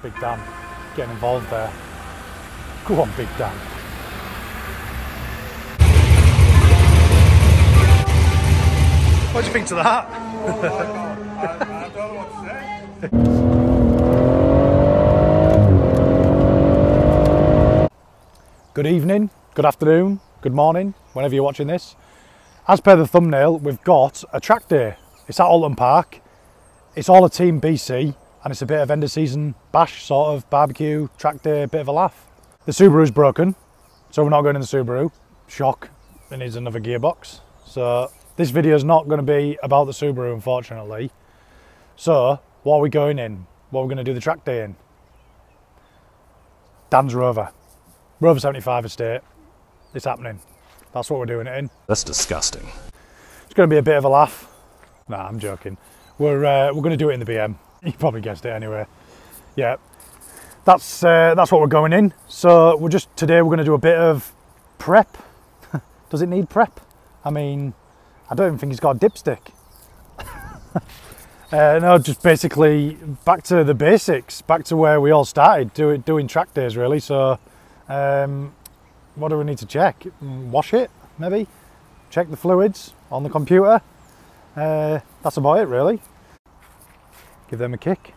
Big Dan getting involved there. Go on, Big Dan. What do you think to that? Oh my God, I don't know what to say. Good evening, good afternoon, good morning, whenever you're watching this. As per the thumbnail, we've got a track day. It's at Oulton Park. It's all a team BC, and it's a bit of end of season bash, sort of barbecue, track day, bit of a laugh. The Subaru's broken, so we're not going in the Subaru. Shock, it needs another gearbox. So this video is not going to be about the Subaru, unfortunately. So what are we going in? What are we going to do the track day in? Dan's Rover. Rover 75 estate. It's happening. That's what we're doing it in. That's disgusting. It's going to be a bit of a laugh. Nah, I'm joking. We're going to do it in the BM. You probably guessed it anyway. Yeah, that's what we're going in. So today we're going to do a bit of prep. Does it need prep? I mean, I don't even think it's got a dipstick. No, just basically back to the basics, back to where we all started, doing track days really. So what do we need to check? Wash it, maybe? Check the fluids on the computer. That's about it really. Give them a kick.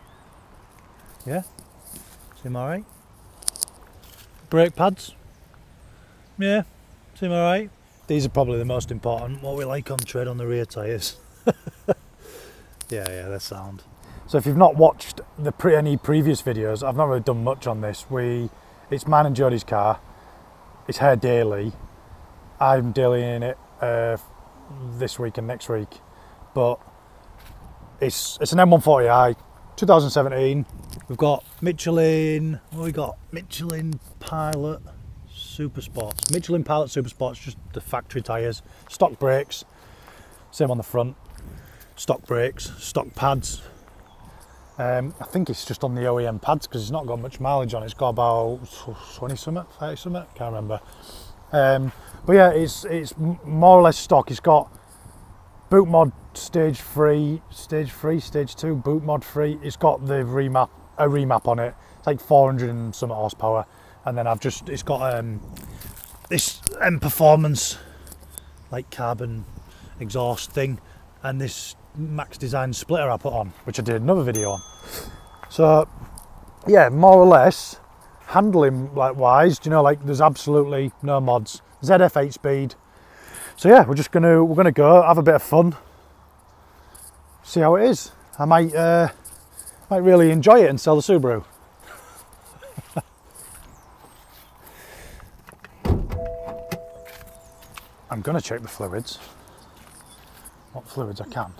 Yeah, seem alright. Brake pads. Yeah, seem alright. These are probably the most important. What we like on tread on the rear tyres. Yeah, they're sound. So if you've not watched any previous videos, I've not really done much on this. It's mine and Jodie's car. It's her daily. I'm dailying it this week and next week. But it's an M140i, 2017. We've got Michelin. What have we got? Michelin Pilot Super Sports. Michelin Pilot Super Sports, just the factory tyres. Stock brakes. Same on the front. Stock brakes, stock pads. I think it's just on the OEM pads because it's not got much mileage on it. It's got about 20 something, 30 something, can't remember. But yeah, it's more or less stock. It's got boot mod stage 2 boot mod free. It's got the remap on it. It's like 400 and some horsepower, and then it's got this M Performance like carbon exhaust thing, and this Max Design splitter I put on, which I did another video on. So yeah, more or less handling wise, you know, like there's absolutely no mods. ZF 8-speed. So yeah, we're gonna go have a bit of fun, see how it is. I might really enjoy it and sell the Subaru. I'm gonna check the fluids. What fluids I can.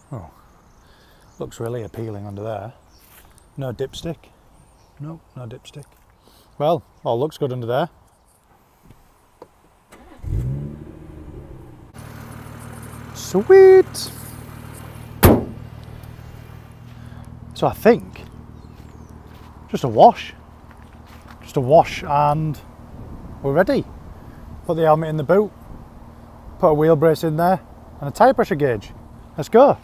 Oh, looks really appealing under there. No dipstick. No dipstick. Well, all looks good under there. Sweet. So I think just a wash and we're ready. Put the helmet in the boot, put a wheel brace in there and a tyre pressure gauge. Let's go.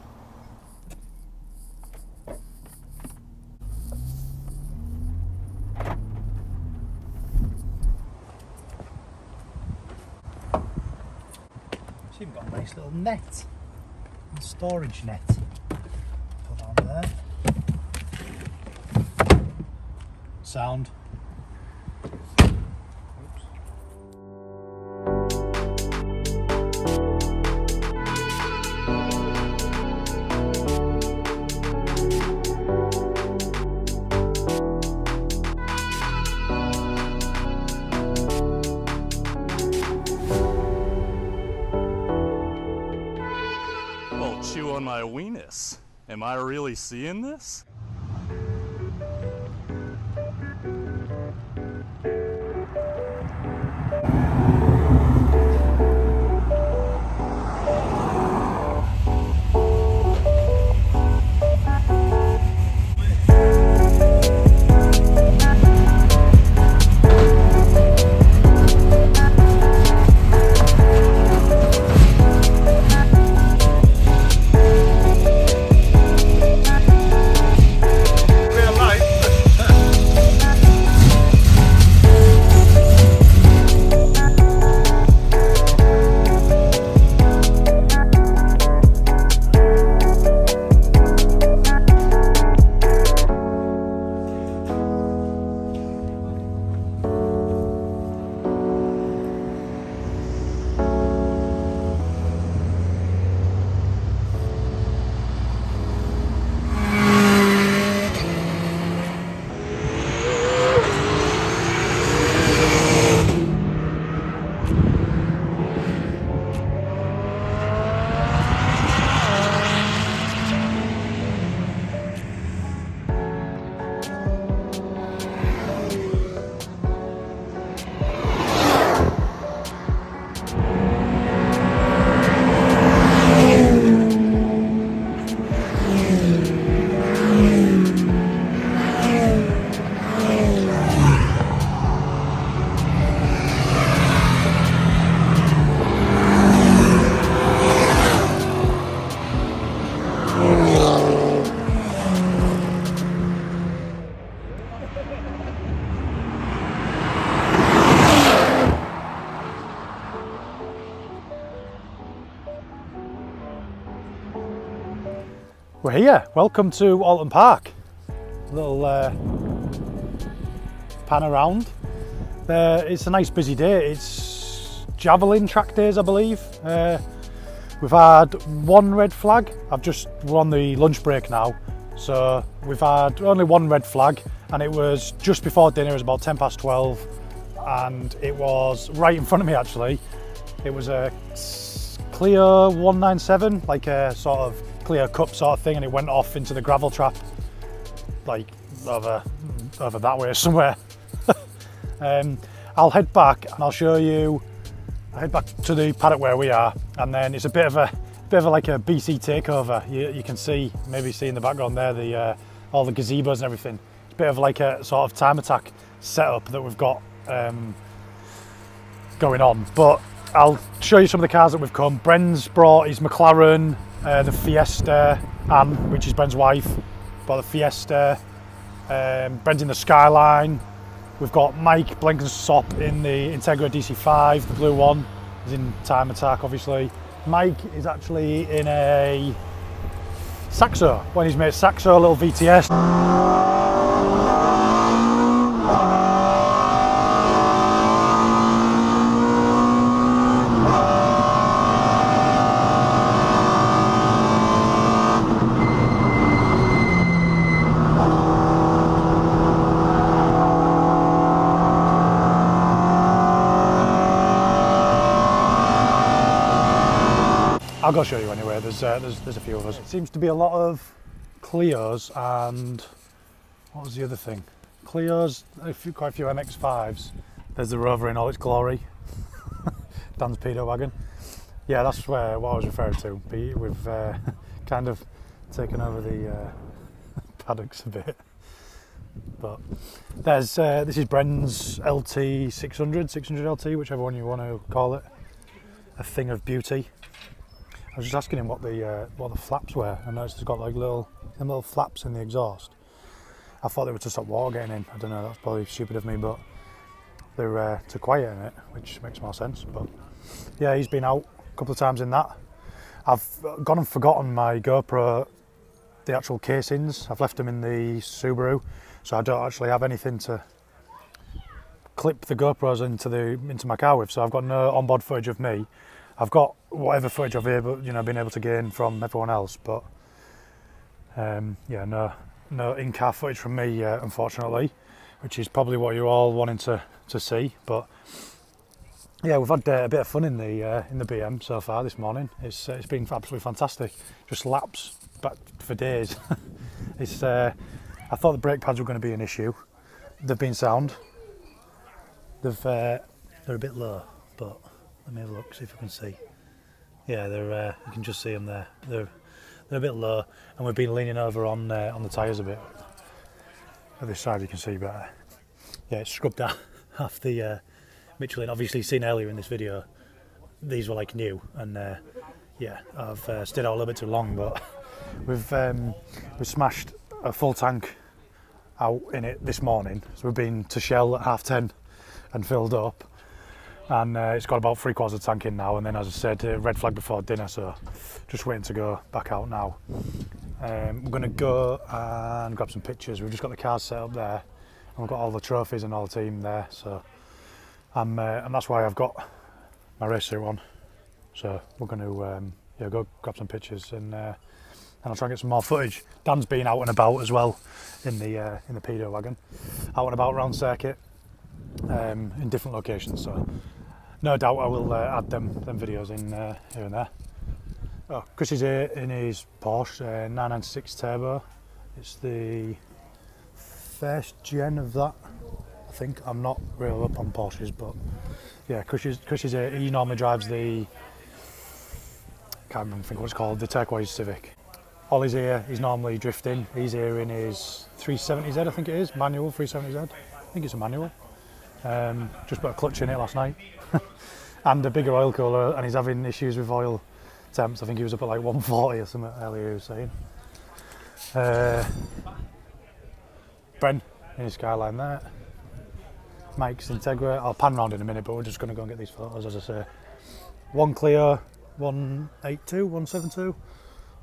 It's even got a nice little net, a storage net. Put that on there. Sound. Chew on my weenus. Am I really seeing this? We're here. Welcome to Oulton Park. Little pan around. It's a nice busy day. It's Javelin track days, I believe. We've had one red flag. We're on the lunch break now, so we've had only one red flag, and it was just before dinner. It was about 12:10, and it was right in front of me actually. It was a Clio 197, like a sort of Clio Cup sort of thing, and it went off into the gravel trap, like over that way somewhere. I'll head back and I'll show you. I head back to the paddock where we are, and then it's a bit of like a BC takeover. You can maybe see in the background there all the gazebos and everything. It's a bit of like a sort of time attack setup that we've got going on. But I'll show you some of the cars that we've come. Bren's brought his Mclaren, the Fiesta, Anne, which is Bren's wife, brought the Fiesta. Bren's in the Skyline. We've got Mike Blenkinsop in the Integra DC5, the blue one. He's in time attack, obviously. Mike is actually in a Saxo, one of his mates Saxo, a little VTS. I'll go show you anyway. There's a few of us. It seems to be a lot of Clios and what was the other thing? Clios, quite a few MX-5s. There's the Rover in all its glory. Dan's pedo wagon. Yeah, that's what I was referring to. We've kind of taken over the paddocks a bit. But this is Bren's LT 600 LT, whichever one you want to call it. A thing of beauty. I was just asking him what the flaps were. I noticed it's got like little flaps in the exhaust. I thought they were to stop water getting in. I don't know, that's probably stupid of me, but they're to quieten it, which makes more sense. But yeah, he's been out a couple of times in that. I've gone and forgotten my GoPro, the actual casings. I've left them in the Subaru, so I don't actually have anything to clip the GoPros into my car with. So I've got no onboard footage of me. I've got whatever footage I've been able to gain from everyone else, but yeah, no in-car footage from me, unfortunately, which is probably what you're all wanting to see. But yeah, we've had a bit of fun in the BM so far this morning. It's been absolutely fantastic. Just laps back for days. I thought the brake pads were going to be an issue. They've been sound. They're a bit low, but let me have a look, see if I can see. Yeah, you can just see them there. They're a bit low, and we've been leaning over on the tyres a bit. At this side you can see better. Yeah, it's scrubbed out half the Michelin. Obviously seen earlier in this video, these were like new, and yeah, I've stayed out a little bit too long, but we've smashed a full tank out in it this morning. So we've been to Shell at 10:30 and filled up. And it's got about 3/4 of the tank in now, and then as I said, red flag before dinner, so just waiting to go back out now. We're going to go and grab some pictures. We've just got the cars set up there, and we've got all the trophies and all the team there, so and that's why I've got my race suit on. So we're going to go grab some pictures, and I'll try and get some more footage. Dan's been out and about as well in the pedo wagon, out and about around circuit. In different locations, so no doubt I will add them videos in here and there. Oh, Chris is here in his Porsche 996 Turbo. It's the first gen of that, I think. I'm not real up on Porsches, but yeah, Chris is here. He normally drives the, can't even think what it's called, the turquoise Civic. Ollie's here, he's normally drifting. He's here in his 370Z, I think it is, manual 370Z. I think it's a manual. Just put a clutch in it last night and a bigger oil cooler, and he's having issues with oil temps. I think he was up at like 140 or something earlier, he was saying. Bren in his Skyline there. Mike's Integra. I'll pan round in a minute, but we're just going to go and get these photos, as I say. One Clio, 182, 172.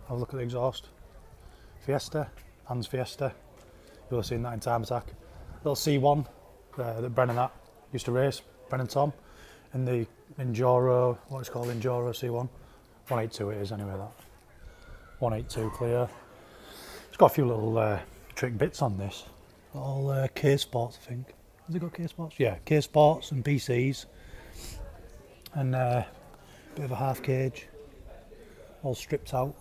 Have a look at the exhaust. Fiesta, Hans Fiesta. You'll have seen that in Time Attack. Little C1 that Brennan used to race, Brennan Tom, in the Enduro, what it's called, Enduro C1. 182 it is anyway, that. 182 Clio. It's got a few little trick bits on this. All K Sports, I think. Has it got K Sports? Yeah, K Sports and PCs. And a bit of a half cage. All stripped out.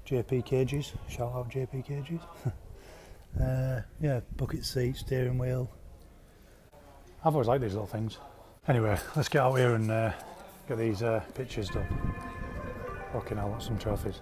JP cages, shout out JP cages. Yeah, bucket seat, steering wheel. I've always liked these little things. Anyway, let's get out here and get these pictures done. Fucking hell, some trophies.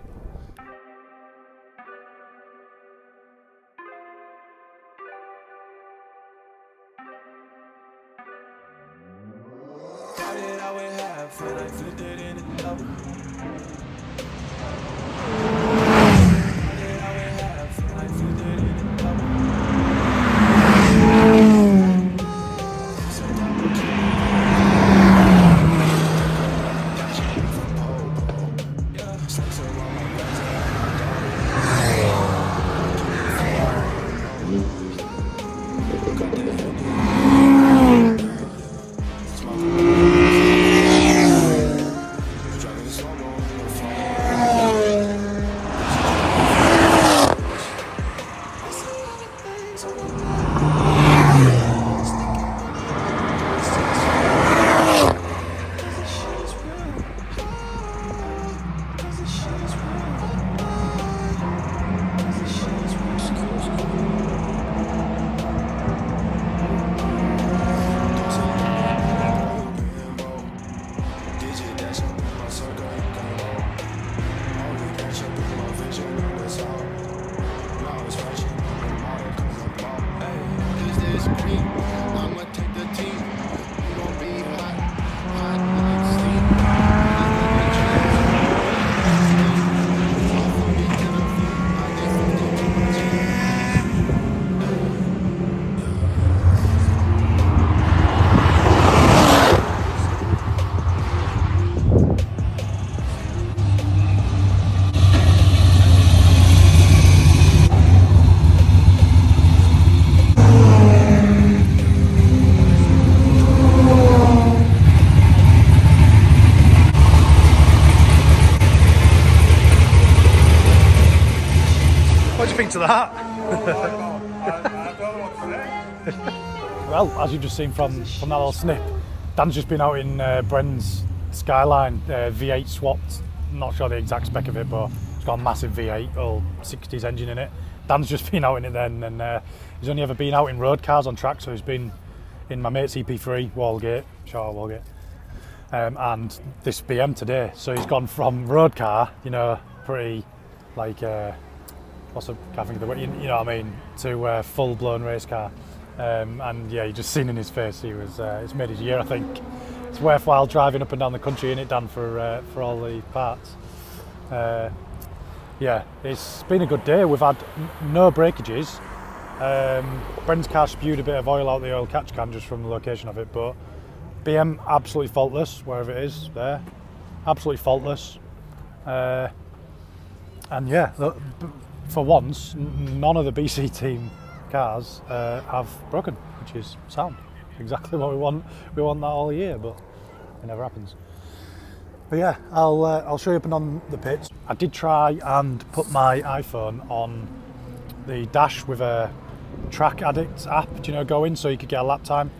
What do you think to that? Oh my God, I don't know what to say. Well, as you've just seen from that little snip, Dan's just been out in Brennan's Skyline V8 swapped. I'm not sure the exact spec of it, but it's got a massive V8, old 60s engine in it. Dan's just been out in it then, and he's only ever been out in road cars on track, so he's been in my mate's EP3, Walgate, shout out Walgate, and this BM today. So he's gone from road car, you know, pretty like, what's the, can't think of the word, you know what I mean, to full-blown race car. And yeah, you just seen in his face, he was, it's made his year, I think. It's worthwhile driving up and down the country in it, Dan, for all the parts. Yeah, it's been a good day. We've had no breakages. Brennan's car spewed a bit of oil out the oil catch can just from the location of it, but BM absolutely faultless, wherever it is, there. Absolutely faultless. And yeah, for once, none of the BC team cars have broken, which is sound. Exactly what we want. We want that all year, but it never happens. But yeah, I'll show you up and on the pits. I did try and put my iPhone on the dash with a Track Addict app, do you know, going so you could get a lap time.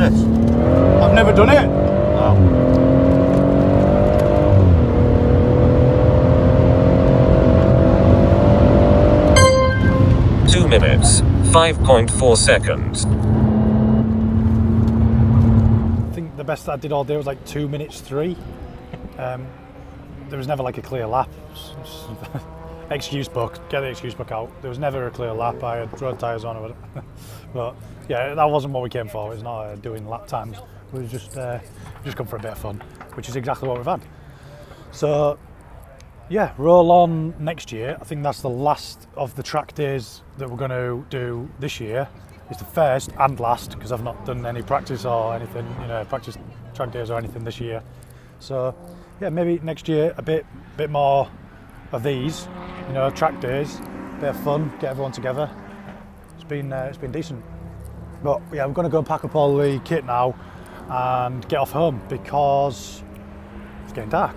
I've never done it. Oh. 2 minutes, 5.4 seconds. the best I did all day was like 2 minutes 3. There was never like a clear lap. Excuse book, get the excuse book out. There was never a clear lap. I had road tyres on it. But yeah, that wasn't what we came for. It was not doing lap times. We was just come for a bit of fun, which is exactly what we've had. So yeah, roll on next year. I think that's the last of the track days that we're going to do this year. It's the first and last, because I've not done any practice or anything, you know, practice track days or anything this year. So yeah, maybe next year a bit more of these, you know, track days, bit of fun, get everyone together. It's been decent. But yeah, I'm going to go and pack up all the kit now and get off home because it's getting dark.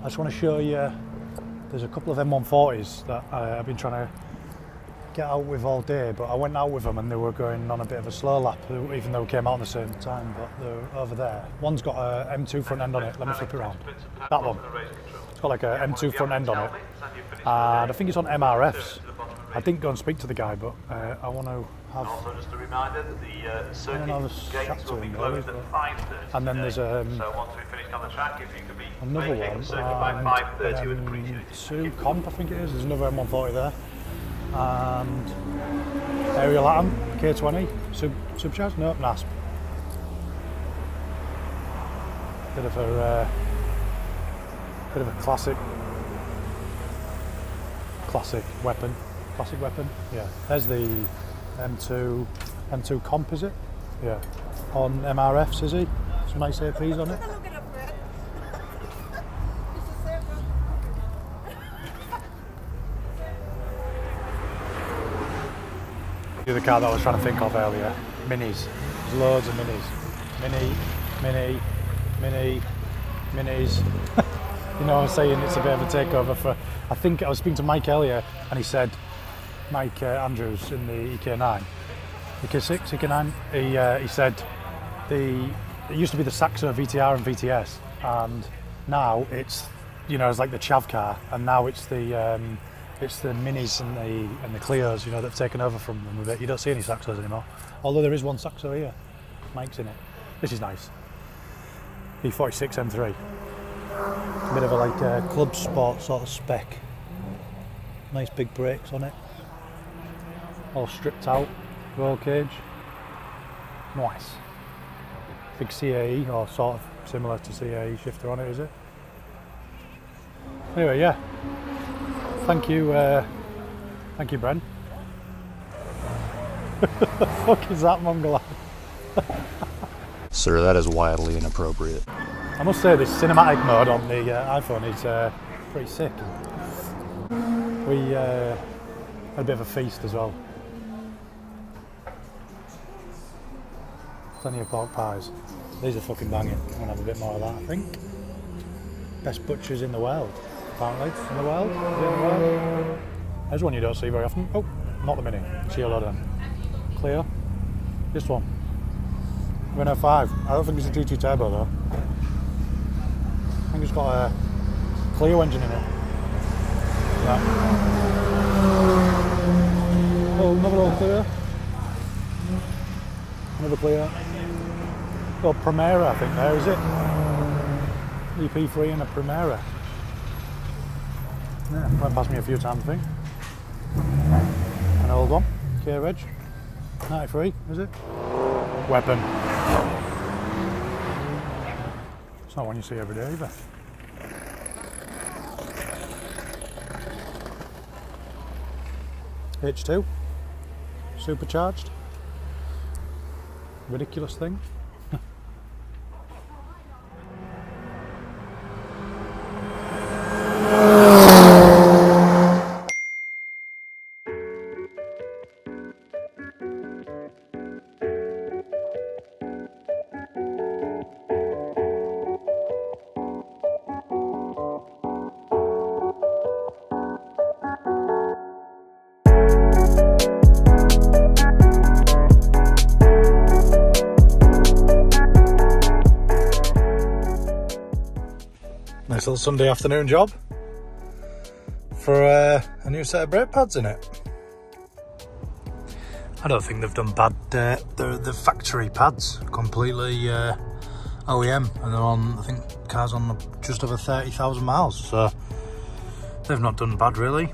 I just want to show you, there's a couple of M140s that I've been trying to get out with all day, but I went out with them and they were going on a bit of a slow lap, even though we came out at the same time, but they're over there. One's got a M2 front end on it. Let me flip it around. That one. It's got like a M2 front end on it, and I think it's on MRFs. I didn't go and speak to the guy, but I want to have. Also, just a reminder that the circuit gates will be closed at 5:30. And then there's so once we finish on the track, if you could be another one, by 5:30 with appreciated. M2 Comp, I think it is. There's another M140 there, and aerial atom K20 subcharged. No, NASP. Bit of a classic weapon. Classic weapon. Yeah. There's the M2 Comp, is it? Yeah. On MRFs, is he? Some nice APs on it. The other car that I was trying to think of earlier, minis. There's loads of minis. Minis. You know, I was saying it's a bit of a takeover for. I think I was speaking to Mike earlier, and he said, Mike Andrews in the EK9, EK6, EK9. He said it used to be the Saxo VTR and VTS, and now it's, you know, it's like the chav car, and now it's the minis and the Clios, you know, that've taken over from them a bit. You don't see any Saxos anymore, although there is one Saxo here. Mike's in it. This is nice. E46 M3. A bit of a like club sport sort of spec. Nice big brakes on it. All stripped out. Roll cage. Nice. Big CAE, or sort of similar to CAE shifter on it, is it? Anyway, yeah. Thank you, Bren. What the fuck is that Mongol? Sir, that is wildly inappropriate. I must say, this cinematic mode on the iPhone is pretty sick. We had a bit of a feast as well. Plenty of pork pies. These are fucking banging. I'm gonna have a bit more of that, I think. Best butchers in the world, apparently. In the world? There's one you don't see very often. Oh, not the Mini. See a lot of them. Clio. This one. Renault 5. I don't think it's a GT Turbo though. I think it's got a Clio engine in it. Yeah. Oh, another old Clio. Another Clio. Got a Primera, I think there, is it? EP3 and a Primera. Yeah, went past me a few times, I think. An old one. K-Reg. 93, is it? Weapon. It's not one you see every day either. H2. Supercharged. Ridiculous thing. Nice little Sunday afternoon job for a new set of brake pads in it. I don't think they've done bad. The factory pads completely OEM, and they're on, I think, cars on just over 30,000 miles, so they've not done bad really.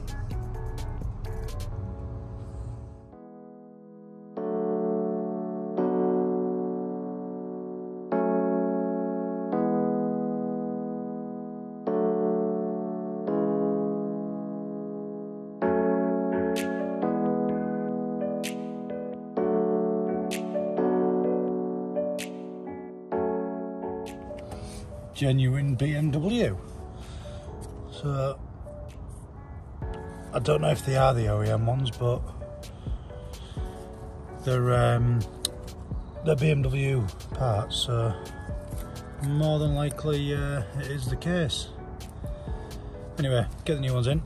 Genuine BMW. So I don't know if they are the OEM ones, but they're BMW parts, so more than likely it is the case. Anyway, get the new ones in.